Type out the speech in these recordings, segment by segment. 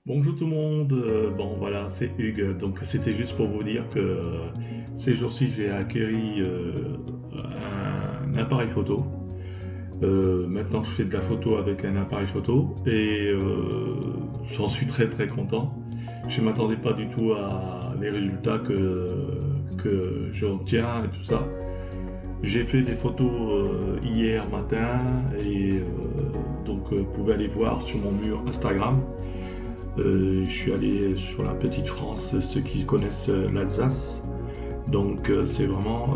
Bonjour tout le monde, bon voilà, c'est Hugues. Donc c'était juste pour vous dire que ces jours-ci j'ai acquéri un appareil photo. Maintenant je fais de la photo avec un appareil photo et j'en suis très très content. Je ne m'attendais pas du tout à les résultats que j'obtiens et tout ça. J'ai fait des photos hier matin et vous pouvez aller voir sur mon mur Instagram. Je suis allé sur la petite France, ceux qui connaissent l'Alsace. Donc c'est vraiment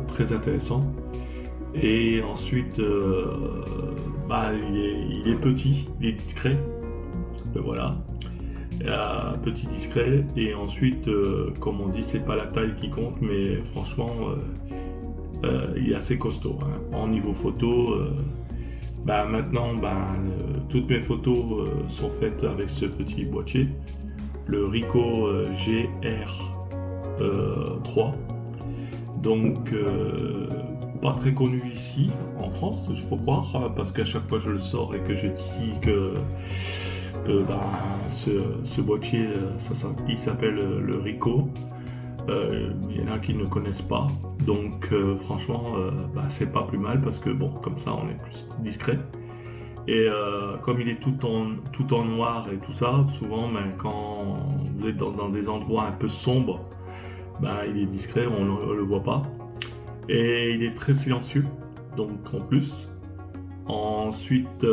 très intéressant. Et ensuite, il est petit, il est discret. Voilà. Petit discret. Et ensuite, comme on dit, c'est pas la taille qui compte, mais franchement, il est assez costaud. Hein. En niveau photo, maintenant, toutes mes photos sont faites avec ce petit boîtier, le Ricoh GR3. Donc, pas très connu ici, en France, il faut croire, hein, parce qu'à chaque fois je le sors et que je dis que ce boîtier, il s'appelle le Ricoh. Il y en a qui ne connaissent pas, donc franchement c'est pas plus mal parce que bon, comme ça on est plus discret. Et comme il est tout en noir et tout ça, souvent quand vous êtes dans des endroits un peu sombres, il est discret, on le voit pas. Et il est très silencieux, donc en plus. Ensuite,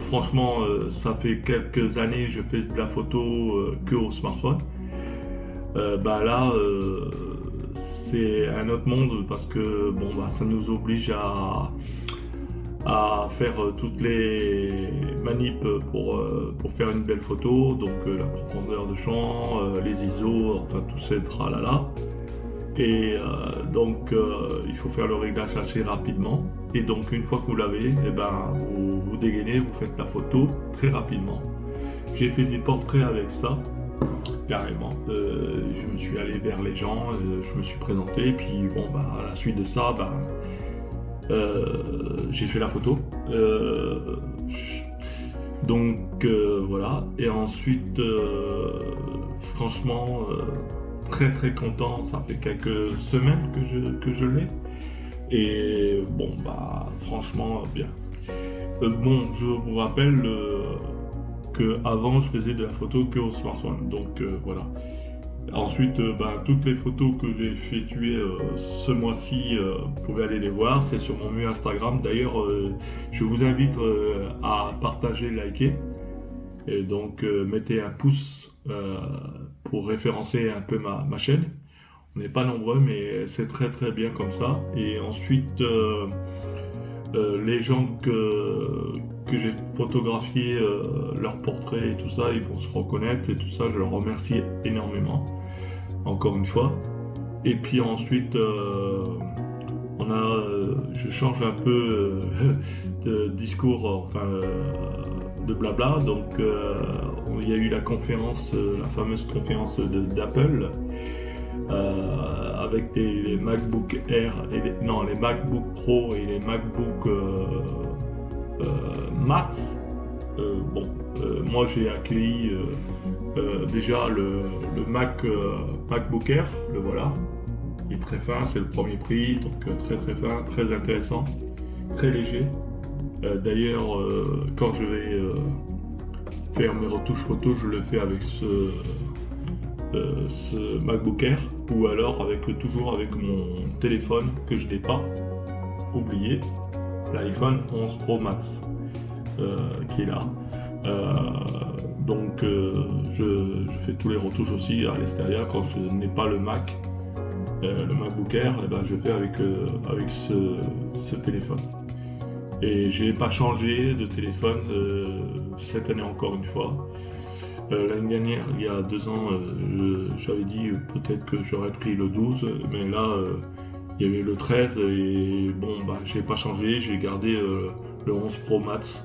franchement, ça fait quelques années que je fais de la photo que au smartphone. C'est un autre monde parce que ça nous oblige à faire toutes les manips pour faire une belle photo, donc la profondeur de champ, les ISO, enfin tout ces tralala. Et il faut faire le réglage assez rapidement. Et donc une fois que vous l'avez, vous dégainez, vous faites la photo très rapidement. J'ai fait des portraits avec ça, carrément. Je me suis allé vers les gens, je me suis présenté, et puis à la suite de ça, j'ai fait la photo. Voilà. Et ensuite, franchement, très très content. Ça fait quelques semaines que je l'ai. Et franchement, bien. Je vous rappelle que avant je faisais de la photo que au smartphone. Donc voilà. Ensuite, toutes les photos que j'ai effectuées ce mois-ci, vous pouvez aller les voir, c'est sur mon mur Instagram. D'ailleurs, je vous invite à partager, liker, et donc mettez un pouce pour référencer un peu ma chaîne. On n'est pas nombreux, mais c'est très très bien comme ça. Et ensuite, les gens que j'ai photographiés, leurs portraits et tout ça, ils vont se reconnaître et tout ça, je leur remercie énormément, encore une fois. Et puis ensuite, je change un peu de discours, de blabla. Donc, il y a eu la conférence, la fameuse conférence d'Apple, avec les MacBook Air, les MacBook Pro et les MacBook Max. Moi j'ai accueilli déjà le MacBook Air, le voilà. Il est très fin, c'est le premier prix, donc très très fin, très intéressant, très léger. D'ailleurs, quand je vais faire mes retouches photos, je le fais avec ce MacBook Air, ou alors toujours avec mon téléphone que je n'ai pas oublié, l'iPhone 11 Pro Max qui est là. Je fais tous les retouches aussi à l'extérieur quand je n'ai pas le MacBook Air, je fais avec ce téléphone. Et j'ai pas changé de téléphone cette année encore une fois. L'année dernière, il y a 2 ans, j'avais dit peut-être que j'aurais pris le 12, mais là, il y avait le 13 et j'ai pas changé, j'ai gardé le 11 Pro Max.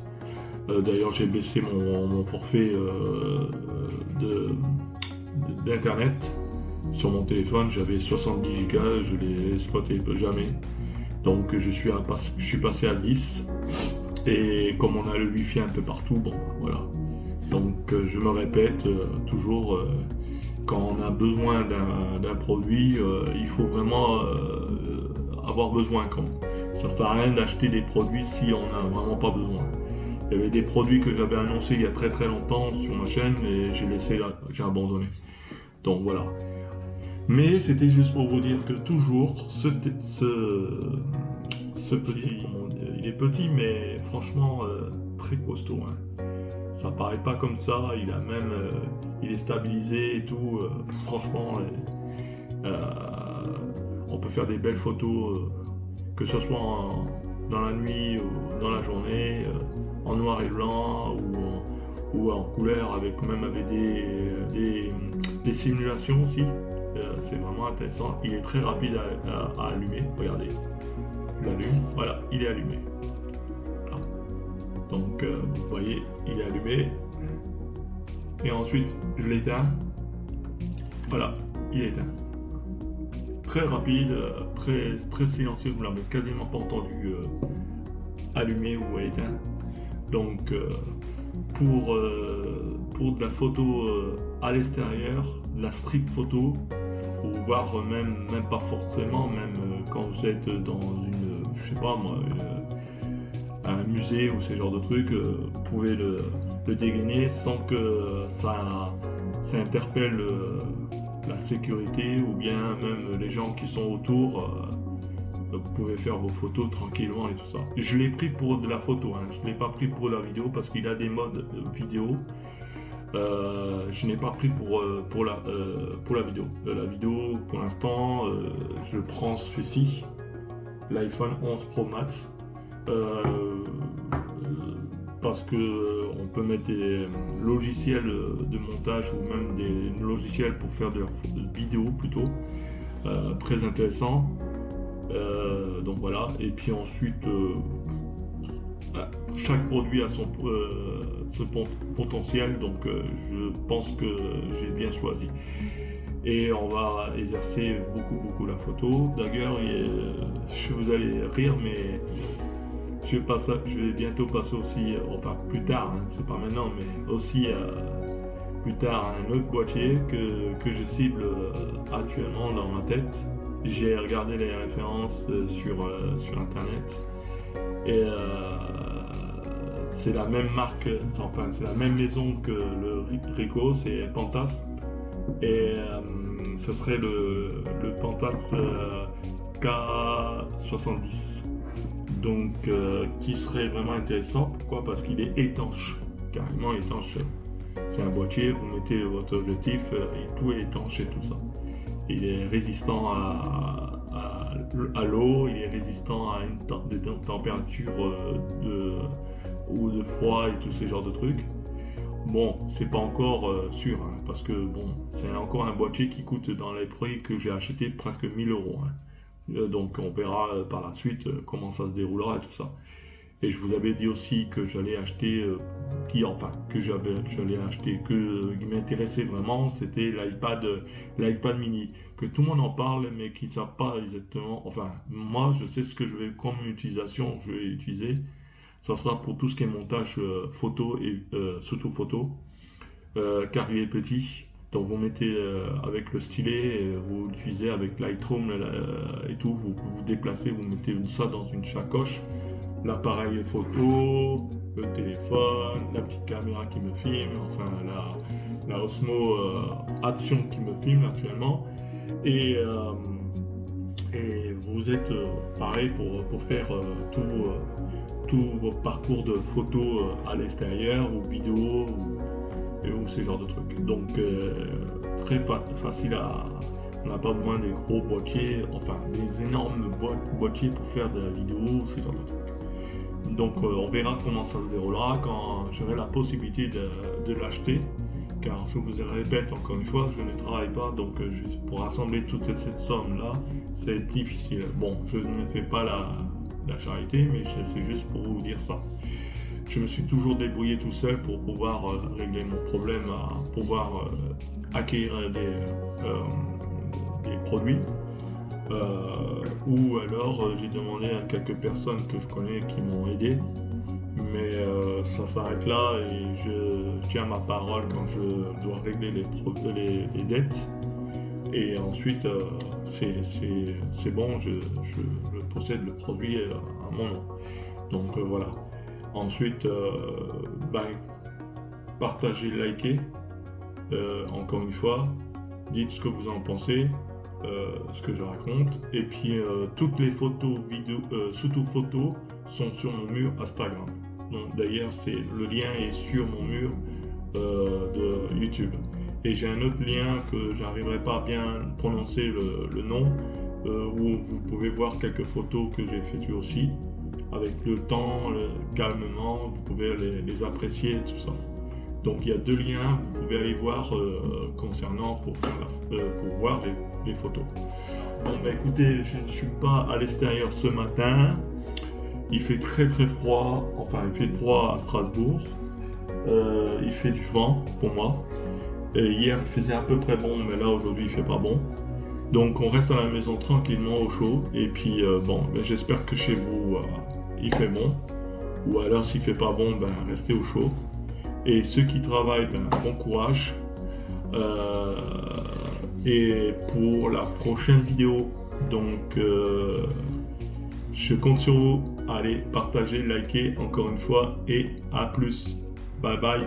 D'ailleurs, j'ai baissé mon forfait d'internet sur mon téléphone. J'avais 70 Go, je l'ai exploité jamais. Donc je suis passé à 10. Et comme on a le wifi un peu partout, bon, voilà. Donc je me répète toujours, quand on a besoin d'un produit, il faut vraiment avoir besoin. Ça sert à rien d'acheter des produits si on n'a vraiment pas besoin. Il y avait des produits que j'avais annoncés il y a très très longtemps sur ma chaîne et j'ai abandonné. Donc voilà. Mais c'était juste pour vous dire que toujours ce petit, il est petit mais franchement très costaud, hein. Ça paraît pas comme ça, il est stabilisé et tout. Franchement, euh, on peut faire des belles photos, que ce soit dans la nuit ou dans la journée, en noir et blanc ou en couleur, même avec des simulations aussi. C'est vraiment intéressant. Il est très rapide à allumer. Regardez, je l'allume. Voilà, il est allumé. Voilà. Donc, vous voyez, il est allumé. Et ensuite, je l'éteins. Voilà, il est éteint. Très rapide, très silencieux. Vous l'avez quasiment pas entendu allumer ou éteint. Donc, pour de la photo à l'extérieur, de la street photo, ou voire même pas forcément, même quand vous êtes dans je sais pas moi, un musée ou ce genre de trucs, vous pouvez le dégainer sans que ça interpelle la sécurité ou bien même les gens qui sont autour. Vous pouvez faire vos photos tranquillement et tout ça. Je l'ai pris pour de la photo, hein. Je ne l'ai pas pris pour la vidéo parce qu'il a des modes vidéo. Je n'ai pas pris pour la vidéo. La vidéo, pour l'instant, je prends celui-ci, l'iPhone 11 Pro Max, parce que on peut mettre des logiciels de montage ou même des logiciels pour faire de la vidéo plutôt, très intéressant. Donc voilà, et puis ensuite chaque produit a son potentiel, donc je pense que j'ai bien choisi. Et on va exercer beaucoup la photo. D'ailleurs, vous allez rire, mais je vais bientôt passer aussi, enfin plus tard, hein, c'est pas maintenant, mais aussi plus tard, un autre boîtier que je cible actuellement dans ma tête. J'ai regardé les références sur internet et c'est la même marque, enfin c'est la même maison que le Ricoh, c'est Pantas, et ce serait le Pantas K70, donc qui serait vraiment intéressant. Pourquoi? Parce qu'il est étanche, carrément étanche. C'est un boîtier, vous mettez votre objectif et tout est étanche et tout ça. Il est résistant à l'eau, il est résistant à des températures ou de froid et tous ces genres de trucs. Bon, c'est pas encore sûr, hein, parce que bon, c'est encore un boîtier qui coûte dans les prix que j'ai acheté presque 1000 euros. Hein. Donc on verra par la suite comment ça se déroulera et tout ça. Et je vous avais dit aussi que j'allais acheter, qui m'intéressait vraiment, c'était l'iPad mini, que tout le monde en parle, mais qui ne savent pas exactement. Enfin, moi, je sais ce que comme utilisation, je vais utiliser. Ça sera pour tout ce qui est montage photo et surtout photo, car il est petit. Donc vous mettez avec le stylet, vous l'utilisez avec Lightroom et tout, vous déplacez, vous mettez ça dans une sacoche. L'appareil photo, le téléphone, la petite caméra qui me filme, enfin la Osmo Action qui me filme actuellement, et vous êtes pareil pour faire tout votre parcours de photos à l'extérieur ou vidéo ou ce genre de trucs. Donc très facile on n'a pas besoin des gros boîtiers, enfin des énormes boîtiers pour faire de la vidéo, ce genre de trucs. Donc on verra comment ça se déroulera quand j'aurai la possibilité de l'acheter, car je vous répète encore une fois, je ne travaille pas, donc pour rassembler toute cette somme là, c'est difficile. Bon, je ne fais pas la charité, mais c'est juste pour vous dire ça. Je me suis toujours débrouillé tout seul pour pouvoir régler mon problème, à pouvoir acquérir des produits. Ou alors j'ai demandé à quelques personnes que je connais qui m'ont aidé, Mais ça s'arrête là et je tiens ma parole quand je dois régler les dettes. Et ensuite, c'est bon, je possède le produit à mon nom. Donc voilà. Ensuite, partagez, likez. Encore une fois, dites ce que vous en pensez, ce que je raconte. Et puis, toutes les photos, vidéos, surtout photos, sont sur mon mur Instagram. Donc, d'ailleurs, le lien est sur mon mur de YouTube. Et j'ai un autre lien que j'arriverai pas à bien prononcer le nom, où vous pouvez voir quelques photos que j'ai effectuées aussi. Avec le temps, calmement, vous pouvez les apprécier, tout ça. Donc il y a 2 liens, vous pouvez aller voir concernant pour voir les photos. Bon bah écoutez, je ne suis pas à l'extérieur ce matin. Il fait très très froid, enfin il fait froid à Strasbourg. Il fait du vent pour moi. Hier il faisait à peu près bon, mais là aujourd'hui il fait pas bon. Donc on reste à la maison tranquillement au chaud. Et puis j'espère que chez vous il fait bon. Ou alors s'il fait pas bon, restez au chaud. Et ceux qui travaillent, bon courage. Et pour la prochaine vidéo, donc je compte sur vous. Allez, partagez, likez encore une fois et à plus. Bye bye.